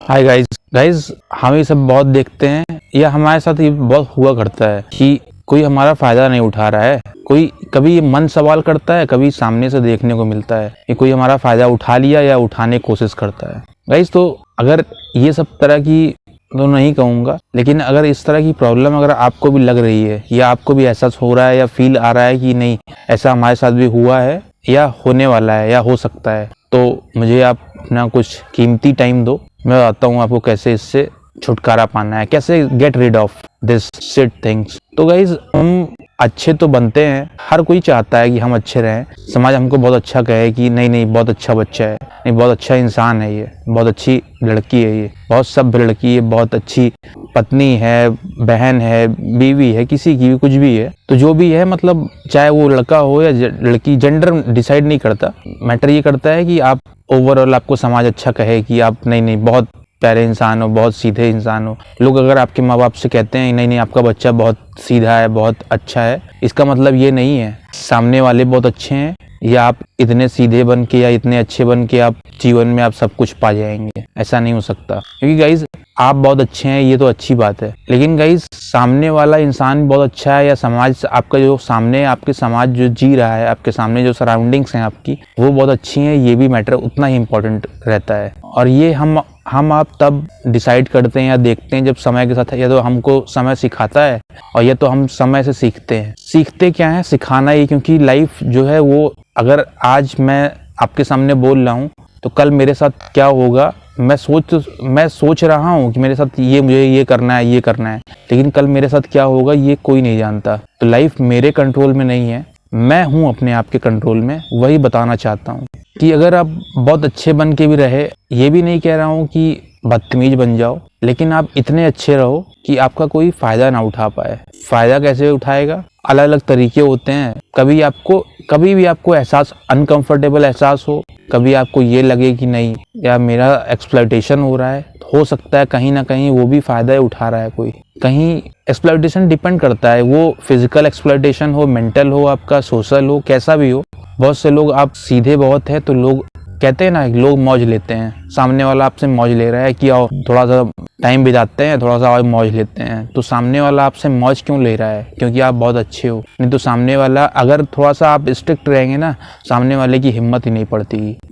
Hi guys guys हम ये सब बहुत देखते हैं या हमारे साथ ये बहुत हुआ करता है कि कोई हमारा फायदा नहीं उठा रहा है। कोई कभी ये मन सवाल करता है, कभी सामने से देखने को मिलता है कि कोई हमारा फायदा उठा लिया या उठाने की कोशिश करता है। गाइस तो अगर ये सब तरह की तो नहीं कहूँगा, लेकिन अगर इस तरह की प्रॉब्लम अगर आपको भी लग रही है या आपको भी एहसास हो रहा है या फील आ रहा है कि नहीं ऐसा हमारे साथ भी हुआ है या होने वाला है या हो सकता है, तो मुझे आप अपना कुछ कीमती टाइम दो। मैं बताता हूँ आपको कैसे इससे छुटकारा पाना है, कैसे get rid of this shit things. तो गाइज हम अच्छे तो बनते हैं, हर कोई चाहता है कि हम अच्छे रहें, समाज हमको बहुत अच्छा कहे कि नहीं नहीं बहुत अच्छा बच्चा है, नहीं बहुत अच्छा इंसान है, ये बहुत अच्छी लड़की है, ये बहुत सभ्य लड़की है, बहुत अच्छी पत्नी है, बहन है, बीवी है, किसी की भी कुछ भी है। तो जो भी है मतलब चाहे वो लड़का हो या लड़की, जेंडर डिसाइड नहीं करता। मैटर ये करता है कि आप ओवरऑल आपको समाज अच्छा कहे कि आप नहीं नहीं बहुत प्यारे इंसान हो, बहुत सीधे इंसान हो। लोग अगर आपके माँ बाप से कहते हैं नहीं नहीं आपका बच्चा बहुत सीधा है, बहुत अच्छा है, इसका मतलब ये नहीं है सामने वाले बहुत अच्छे हैं या आप इतने सीधे बन के या इतने अच्छे बन के आप जीवन में आप सब कुछ पा जाएंगे। ऐसा नहीं हो सकता, क्योंकि गाइज आप बहुत अच्छे हैं ये तो अच्छी बात है, लेकिन गाइज सामने वाला इंसान बहुत अच्छा है या समाज आपका जो सामने आपके समाज जो जी रहा है, आपके सामने जो सराउंडिंग्स हैं आपकी वो बहुत अच्छी हैं, ये भी मैटर उतना ही इम्पोर्टेंट रहता है। और ये हम आप तब डिसाइड करते हैं या देखते हैं जब समय के साथ या तो हमको समय सिखाता है और या तो हम समय से सीखते हैं। सीखते क्या है, सिखाना ही, क्योंकि लाइफ जो है वो अगर आज मैं आपके सामने बोल रहा हूँ तो कल मेरे साथ क्या होगा मैं सोच रहा हूँ कि मेरे साथ ये मुझे ये करना है, ये करना है, लेकिन कल मेरे साथ क्या होगा ये कोई नहीं जानता। तो लाइफ मेरे कंट्रोल में नहीं है, मैं हूँ अपने आप के कंट्रोल में। वही बताना चाहता हूँ कि अगर आप बहुत अच्छे बन के भी रहे, ये भी नहीं कह रहा हूँ कि बदतमीज बन जाओ, लेकिन आप इतने अच्छे रहो कि आपका कोई फायदा ना उठा पाए। फायदा कैसे उठाएगा, अलग अलग तरीके होते हैं। कभी भी आपको एहसास अनकंफर्टेबल एहसास कभी आपको ये लगे कि नहीं या मेरा एक्सप्लॉयटेशन हो रहा है, हो सकता है कहीं ना कहीं वो भी फायदा उठा रहा है कोई। कहीं एक्सप्लॉयटेशन डिपेंड करता है, वो फिजिकल एक्सप्लॉयटेशन हो, मेंटल हो, आपका सोशल हो, कैसा भी हो। बहुत से लोग आप सीधे बहुत है तो लोग कहते हैं ना, लोग मौज लेते हैं। सामने वाला आपसे मौज ले रहा है कि आओ थोड़ा सा टाइम बिताते हैं, थोड़ा सा और मौज लेते हैं। तो सामने वाला आपसे मौज क्यों ले रहा है, क्योंकि आप बहुत अच्छे हो। नहीं तो सामने वाला अगर थोड़ा सा आप स्ट्रिक्ट रहेंगे ना, सामने वाले की हिम्मत ही नहीं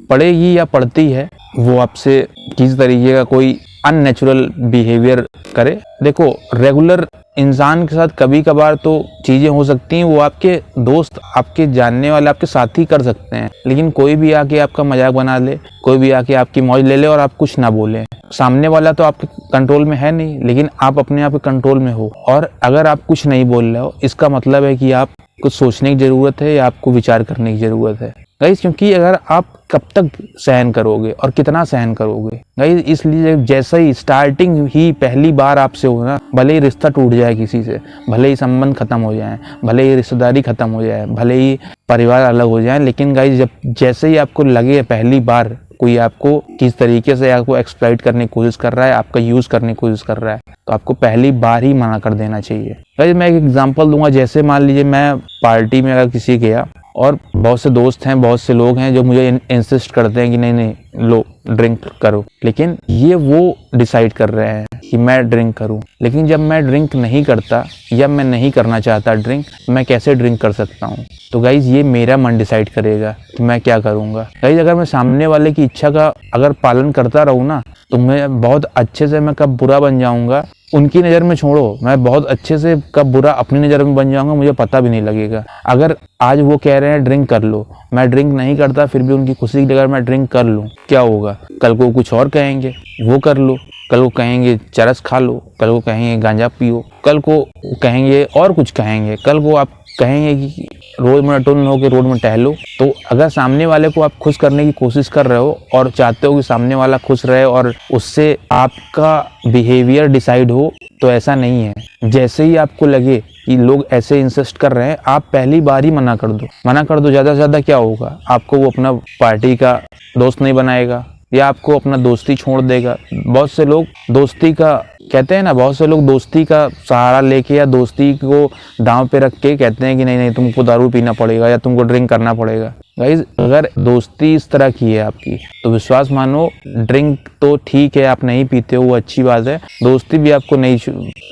पड़ेगी या पड़ती है वो आपसे किसी तरीके का कोई अननेचुरल बिहेवियर करे। देखो रेगुलर इंसान के साथ कभी कभार तो चीजें हो सकती हैं, वो आपके दोस्त, आपके जानने वाले, आपके साथी कर सकते हैं, लेकिन कोई भी आके आपका मजाक बना ले, कोई भी आके आपकी मौज ले ले और आप कुछ ना बोले, सामने वाला तो आपके कंट्रोल में है नहीं, लेकिन आप अपने आप के कंट्रोल में हो। और अगर आप कुछ नहीं बोल रहे हो, इसका मतलब है कि आप कुछ सोचने की जरूरत है या आपको विचार करने की जरूरत है गाइस। क्योंकि अगर आप कब तक सहन करोगे और कितना सहन करोगे गाइस, इसलिए जैसे ही स्टार्टिंग ही पहली बार आपसे हो ना, भले ही रिश्ता टूट जाए किसी से, भले ही संबंध खत्म हो जाए, भले ही रिश्तेदारी खत्म हो जाए, भले ही परिवार अलग हो जाए, लेकिन गाइस जब जैसे ही आपको लगे पहली बार कोई आपको किस तरीके से आपको एक्सप्लॉइट करने की कोशिश कर रहा है, आपका यूज करने की कोशिश कर रहा है, तो आपको पहली बार ही मना कर देना चाहिए। गाइस मैं एक एग्जांपल दूंगा, जैसे मान लीजिए मैं पार्टी में अगर किसी गया और बहुत से दोस्त हैं, बहुत से लोग हैं जो मुझे इंसिस्ट करते हैं कि नहीं नहीं लो ड्रिंक करो, लेकिन ये वो डिसाइड कर रहे हैं कि मैं ड्रिंक करूं। लेकिन जब मैं ड्रिंक नहीं करता या मैं नहीं करना चाहता ड्रिंक, मैं कैसे ड्रिंक कर सकता हूं? तो गाइज ये मेरा मन डिसाइड करेगा कि मैं क्या करूंगा। गाइज अगर मैं सामने वाले की इच्छा का अगर पालन करता रहूं ना, तो मैं बहुत अच्छे से मैं कब बुरा बन जाऊंगा उनकी नज़र में छोड़ो, मैं बहुत अच्छे से कब बुरा अपनी नज़र में बन जाऊंगा मुझे पता भी नहीं लगेगा। अगर आज वो कह रहे हैं ड्रिंक कर लो, मैं ड्रिंक नहीं करता, फिर भी उनकी खुशी की अगर मैं ड्रिंक कर लूँ, क्या होगा? कल को कुछ और कहेंगे, वो कर लो, कल को कहेंगे चरस खा लो, कल को कहेंगे गांजा पियो, कल को कहेंगे और कुछ कहेंगे, कल को आप कहेंगे कि रोज मोनोटोन होकर रोड में टहलो। तो अगर सामने वाले को आप खुश करने की कोशिश कर रहे हो और चाहते हो कि सामने वाला खुश रहे और उससे आपका बिहेवियर डिसाइड हो, तो ऐसा नहीं है। जैसे ही आपको लगे कि लोग ऐसे इंसिस्ट कर रहे हैं, आप पहली बार ही मना कर दो। ज़्यादा से ज़्यादा क्या होगा, आपको वो अपना पार्टी का दोस्त नहीं बनाएगा या आपको अपना दोस्ती छोड़ देगा। बहुत से लोग दोस्ती का कहते हैं ना, बहुत से लोग दोस्ती का सहारा लेके या दोस्ती को दांव पे रख के कहते हैं कि नहीं नहीं तुमको दारू पीना पड़ेगा या तुमको ड्रिंक करना पड़ेगा। गाइज अगर दोस्ती इस तरह की है आपकी तो विश्वास मानो, ड्रिंक तो ठीक है आप नहीं पीते हो वो अच्छी बात है, दोस्ती भी आपको नहीं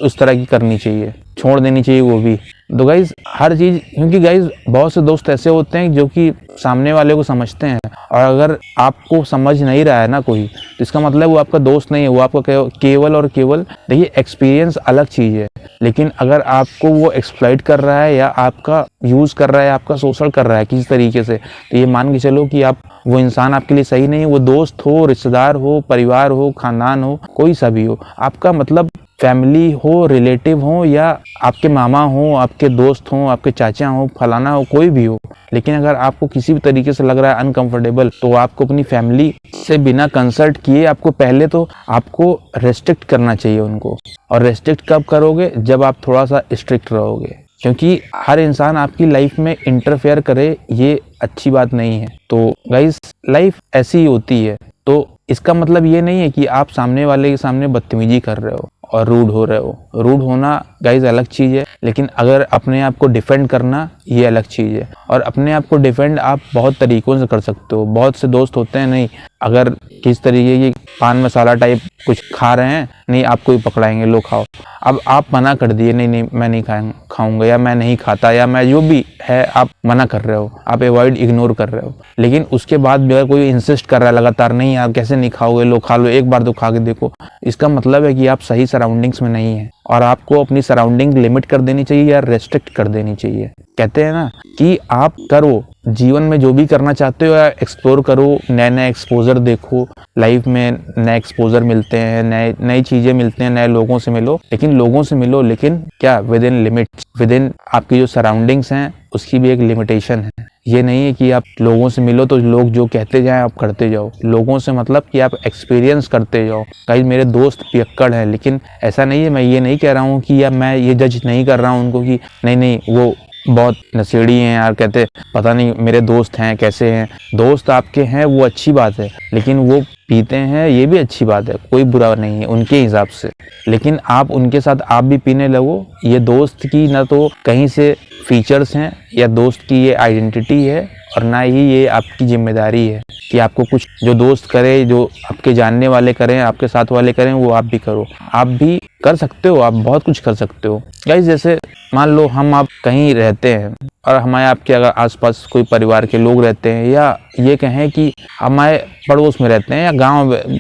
उस तरह की करनी चाहिए, छोड़ देनी चाहिए वो भी। तो गाइज हर चीज़, क्योंकि गाइज बहुत से दोस्त ऐसे होते हैं जो कि सामने वाले को समझते हैं, और अगर आपको समझ नहीं रहा है ना कोई, तो इसका मतलब वो आपका दोस्त नहीं है, वो आपका केवल और केवल, देखिए एक्सपीरियंस अलग चीज़ है, लेकिन अगर आपको वो एक्सप्लॉइट कर रहा है या आपका यूज़ कर रहा है, आपका शोषण कर रहा है किसी तरीके से, तो ये मान के चलो कि आप वो इंसान आपके लिए सही नहीं है। वो दोस्त हो, रिश्तेदार हो, परिवार हो, खानदान हो, कोई सा भी हो, आपका मतलब फैमिली हो, रिलेटिव हो, या आपके मामा हो, आपके दोस्त हो, आपके चाचा हो, फलाना हो, कोई भी हो, लेकिन अगर आपको किसी भी तरीके से लग रहा है अनकंफर्टेबल, तो आपको अपनी फैमिली से बिना कंसल्ट किए आपको पहले तो आपको रेस्ट्रिक्ट करना चाहिए उनको। और रेस्ट्रिक्ट कब करोगे? जब आप थोड़ा सा स्ट्रिक्ट रहोगे, क्योंकि हर इंसान आपकी लाइफ में इंटरफेयर करे ये अच्छी बात नहीं है। तो गाइस लाइफ ऐसी ही होती है, तो इसका मतलब ये नहीं है कि आप सामने वाले के सामने बदतमीजी कर रहे हो और रूड हो रहे हो। रूड होना गाइज अलग चीज़ है, लेकिन अगर अपने आप को डिफेंड करना ये अलग चीज़ है। और अपने आप को डिफेंड आप बहुत तरीक़ों से कर सकते हो। बहुत से दोस्त होते हैं, नहीं अगर किस तरीके की पान मसाला टाइप कुछ खा रहे हैं, नहीं आपको ही पकड़ाएंगे, लो खाओ। अब आप मना कर दिए, नहीं नहीं मैं नहीं खाऊंगा, या मैं नहीं खाता, या मैं जो भी है आप मना कर रहे हो, आप अवॉइड इग्नोर कर रहे हो, लेकिन उसके बाद भी अगर कोई इंसिस्ट कर रहा है लगातार, नहीं यार कैसे नहीं खाओगे, लो खा लो, एक बार तो खा के देखो, इसका मतलब है कि आप सही सराउंडिंग्स में नहीं है और आपको अपनी सराउंडिंग लिमिट कर देनी चाहिए या रेस्ट्रिक्ट कर देनी चाहिए। कहते हैं ना कि आप करो जीवन में जो भी करना चाहते हो, या एक्सप्लोर करो, नए नए एक्सपोजर देखो, लाइफ में नए एक्सपोजर मिलते हैं, नई चीजें मिलते हैं, नए लोगों से मिलो, लेकिन लोगों से मिलो लेकिन क्या, with in limit, with in आपकी जो सराउंडिंग्स हैं उसकी भी एक लिमिटेशन है। ये नहीं है कि आप लोगों से मिलो तो लोग जो कहते जाएं आप करते जाओ। लोगों से मतलब कि आप एक्सपीरियंस करते जाओ। कई मेरे दोस्त पियक्कड़ हैं, लेकिन ऐसा नहीं है, मैं ये नहीं कह रहा हूँ कि या मैं ये जज नहीं कर रहा हूँ उनको कि नहीं नहीं वो बहुत नशेड़ी हैं यार, कहते पता नहीं मेरे दोस्त हैं कैसे हैं। दोस्त आपके हैं वो अच्छी बात है, लेकिन वो पीते हैं ये भी अच्छी बात है, कोई बुरा नहीं है उनके हिसाब से, लेकिन आप उनके साथ आप भी पीने लगो, ये दोस्त की ना तो कहीं से फीचर्स हैं या दोस्त की ये आइडेंटिटी है, और ना ही ये आपकी जिम्मेदारी है कि आपको कुछ जो दोस्त करे, जो आपके जानने वाले करें, आपके साथ वाले करें, वो आप भी करो। आप भी कर सकते हो, आप बहुत कुछ कर सकते हो गाइस। जैसे मान लो हम आप कहीं रहते हैं और हमारे आपके अगर आसपास कोई परिवार के लोग रहते हैं, या ये कहें कि हमारे पड़ोस में रहते हैं, या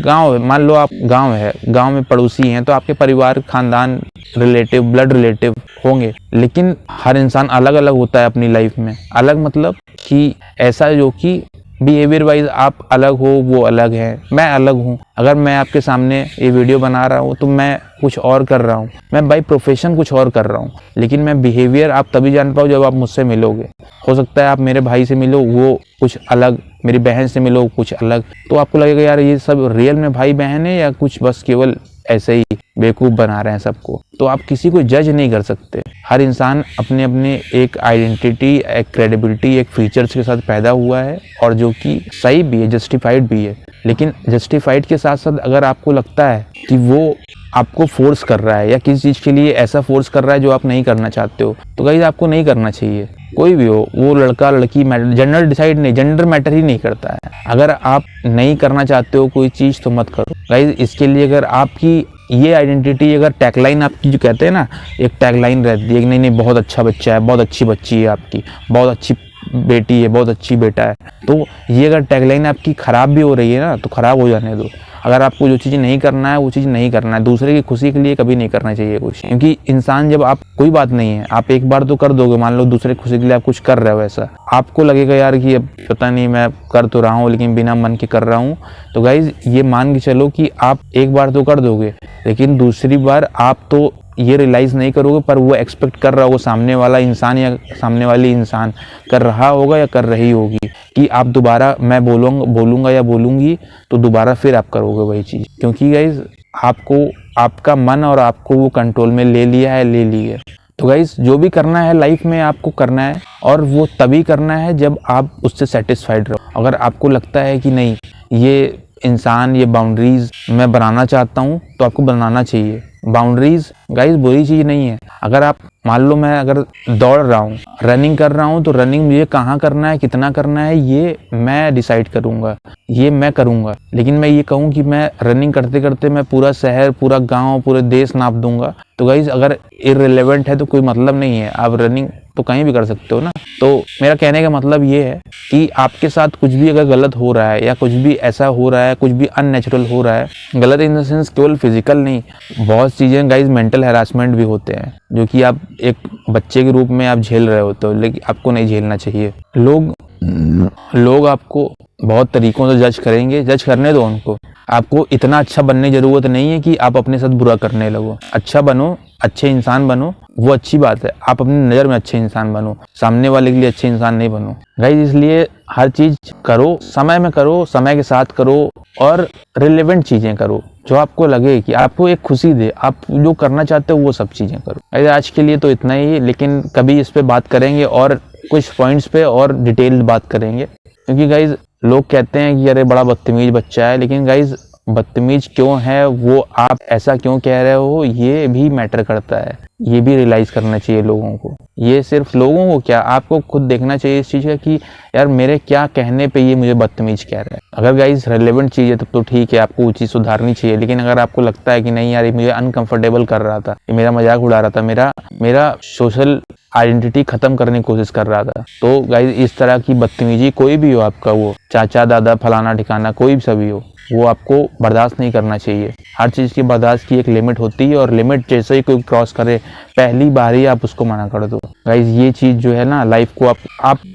गांव मान लो आप गांव में पड़ोसी हैं, तो आपके परिवार, खानदान, रिलेटिव, ब्लड रिलेटिव होंगे, लेकिन हर इंसान अलग अलग होता है अपनी लाइफ में। अलग मतलब कि ऐसा जो कि बिहेवियर वाइज आप अलग हो, वो अलग है, मैं अलग हूँ। अगर मैं आपके सामने ये वीडियो बना रहा हूँ तो मैं कुछ और कर रहा हूँ, मैं बाई प्रोफेशन कुछ और कर रहा हूँ, लेकिन मैं बिहेवियर आप तभी जान पाओ जब आप मुझसे मिलोगे। हो सकता है आप मेरे भाई से मिलो वो कुछ अलग, मेरी बहन से मिलो कुछ अलग, तो आपको लगेगा यार ये सब रियल में भाई बहन है या कुछ बस केवल ऐसे ही बेवकूफ़ बना रहे हैं सबको। तो आप किसी को जज नहीं कर सकते। हर इंसान अपने अपने एक आइडेंटिटी, एक क्रेडिबिलिटी, एक फीचर्स के साथ पैदा हुआ है, और जो कि सही भी है, जस्टिफाइड भी है। लेकिन जस्टिफाइड के साथ साथ अगर आपको लगता है कि वो आपको फोर्स कर रहा है या किसी चीज़ के लिए ऐसा फोर्स कर रहा है जो आप नहीं करना चाहते हो, तो गाइस आपको नहीं करना चाहिए। कोई भी हो, वो लड़का लड़की, जेंडर मैटर ही नहीं करता है। अगर आप नहीं करना चाहते हो कोई चीज़ तो मत करो गाइस। इसके लिए अगर आपकी ये आइडेंटिटी, अगर टैगलाइन आपकी जो कहते हैं ना, एक टैगलाइन रहती है कि नहीं बहुत अच्छा बच्चा है, बहुत अच्छी बच्ची है आपकी, बहुत अच्छी बेटी है, बहुत अच्छी बेटा है, तो ये अगर टैगलाइन आपकी ख़राब भी हो रही है ना, तो ख़राब हो जाने दो। अगर आपको जो चीज़ नहीं करना है वो चीज़ नहीं करना है। दूसरे की खुशी के लिए कभी नहीं करना चाहिए कुछ, क्योंकि इंसान जब आप, कोई बात नहीं है आप एक बार तो कर दोगे, मान लो दूसरे की खुशी के लिए आप कुछ कर रहे हो, ऐसा आपको लगेगा यार कि अब पता नहीं मैं कर तो रहा हूँ लेकिन बिना मन के कर रहा हूँ, तो गाइज ये मान के चलो कि आप एक बार तो कर दोगे, लेकिन दूसरी बार आप तो ये रियलाइज़ नहीं करोगे, पर वो एक्सपेक्ट कर रहा होगा सामने वाला इंसान या सामने वाली इंसान कर रहा होगा या कर रही होगी कि आप दोबारा, मैं बोलूँगा या बोलूँगी तो दोबारा फिर आप करोगे वही चीज़, क्योंकि गाइज आपको आपका मन और आपको वो कंट्रोल में ले लिया है। तो गाइज जो भी करना है लाइफ में आपको करना है, और वो तभी करना है जब आप उससे सेटिस्फाइड रहो। अगर आपको लगता है कि नहीं ये इंसान, ये बाउंड्रीज मैं बनाना चाहता हूँ, तो आपको बनाना चाहिए। बाउंड्रीज गाइस बुरी चीज नहीं है। अगर आप मान लो मैं अगर दौड़ रहा हूँ, रनिंग कर रहा हूँ, तो रनिंग मुझे कहाँ करना है, कितना करना है, ये मैं डिसाइड करूंगा, ये मैं करूंगा। लेकिन मैं ये कहूँ कि मैं रनिंग करते करते मैं पूरा शहर, पूरा गांव, पूरे देश नाप दूंगा, तो गाइस अगर इररिलेवेंट है तो कोई मतलब नहीं है। आप रनिंग तो कहीं भी कर सकते हो ना। तो मेरा कहने का मतलब ये है कि आपके साथ कुछ भी अगर गलत हो रहा है या कुछ भी ऐसा हो रहा है, कुछ भी अननेचुरल हो रहा है, गलत इन द सेंस केवल फिजिकल नहीं, बहुत चीजें गाइस मेंटल हैरासमेंट भी होते हैं जो कि आप एक बच्चे के रूप में आप झेल रहे होते हो, लेकिन आपको नहीं झेलना चाहिए। लोग आपको बहुत तरीकों से जज करेंगे, जज करने दो उनको। आपको इतना अच्छा बनने की जरूरत नहीं है कि आप अपने साथ बुरा करने लगो। अच्छा बनो, अच्छे इंसान बनो, वो अच्छी बात है। आप अपनी नज़र में अच्छे इंसान बनो, सामने वाले के लिए अच्छे इंसान नहीं बनो गाइस। इसलिए हर चीज करो, समय में करो, समय के साथ करो और रिलेवेंट चीजें करो जो आपको लगे कि आपको एक खुशी दे। आप जो करना चाहते हो वो सब चीजें करो। आज के लिए तो इतना ही, लेकिन कभी इस पे बात करेंगे और कुछ पॉइंट्स पे और डिटेल बात करेंगे, क्योंकि गाइज लोग कहते हैं कि अरे बड़ा बदतमीज बच्चा है, लेकिन गाइज बदतमीज क्यों है, वो आप ऐसा क्यों कह रहे हो, ये भी मैटर करता है। ये भी रियलाइज करना चाहिए लोगों को। ये सिर्फ लोगों को क्या, आपको खुद देखना चाहिए इस चीज का कि यार मेरे क्या कहने पे ये मुझे बदतमीज कह रहा है। अगर गाइज रेलेवेंट चीज है तब तो ठीक है, आपको वो चीज सुधारनी चाहिए। लेकिन अगर आपको लगता है कि नहीं यार ये मुझे अनकंफर्टेबल कर रहा था, ये मेरा मजाक उड़ा रहा था, मेरा सोशल आइडेंटिटी खत्म करने की कोशिश कर रहा था, तो गाइज इस तरह की बदतमीजी कोई भी हो, आपका वो चाचा दादा फलाना ठिकाना कोई भी सभी हो, वो आपको बर्दाश्त नहीं करना चाहिए। हर चीज़ की बर्दाश्त की एक लिमिट होती है, और लिमिट जैसे ही कोई क्रॉस करे पहली बार ही आप उसको मना कर दो। गाइज ये चीज़ जो है ना, लाइफ को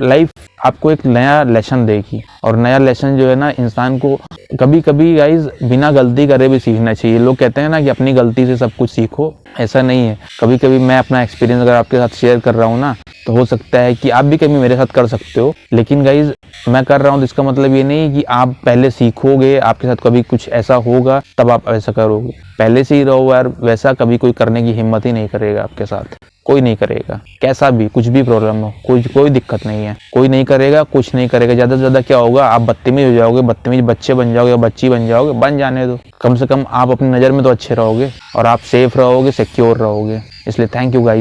लाइफ आपको एक नया लेसन देगी, और नया लेसन जो है ना इंसान को कभी कभी गाइज बिना गलती करे भी सीखना चाहिए। लोग कहते हैं ना कि अपनी गलती से सब कुछ सीखो, ऐसा नहीं है। कभी कभी मैं अपना एक्सपीरियंस अगर आपके साथ शेयर कर रहा हूँ ना, तो हो सकता है कि आप भी कभी मेरे साथ कर सकते हो, लेकिन गाइज मैं कर रहा हूँ तो इसका मतलब ये नहीं कि आप पहले सीखोगे, आपके साथ कभी कुछ ऐसा होगा तब आप ऐसा करोगे। पहले से ही रहो यार, वैसा कभी कोई करने की हिम्मत ही नहीं करेगा आपके साथ, कोई नहीं करेगा। कैसा भी कुछ भी प्रॉब्लम हो, कोई दिक्कत नहीं है, कोई नहीं करेगा, कुछ नहीं करेगा। ज्यादा से ज्यादा क्या होगा, आप बदतमीज हो जाओगे, बदतमीज बच्चे बन जाओगे या बच्ची बन जाओगे, बन जाने दो। कम से कम आप अपनी नज़र में तो अच्छे रहोगे और आप सेफ रहोगे, सिक्योर रहोगे। इसलिए थैंक यू गाइस।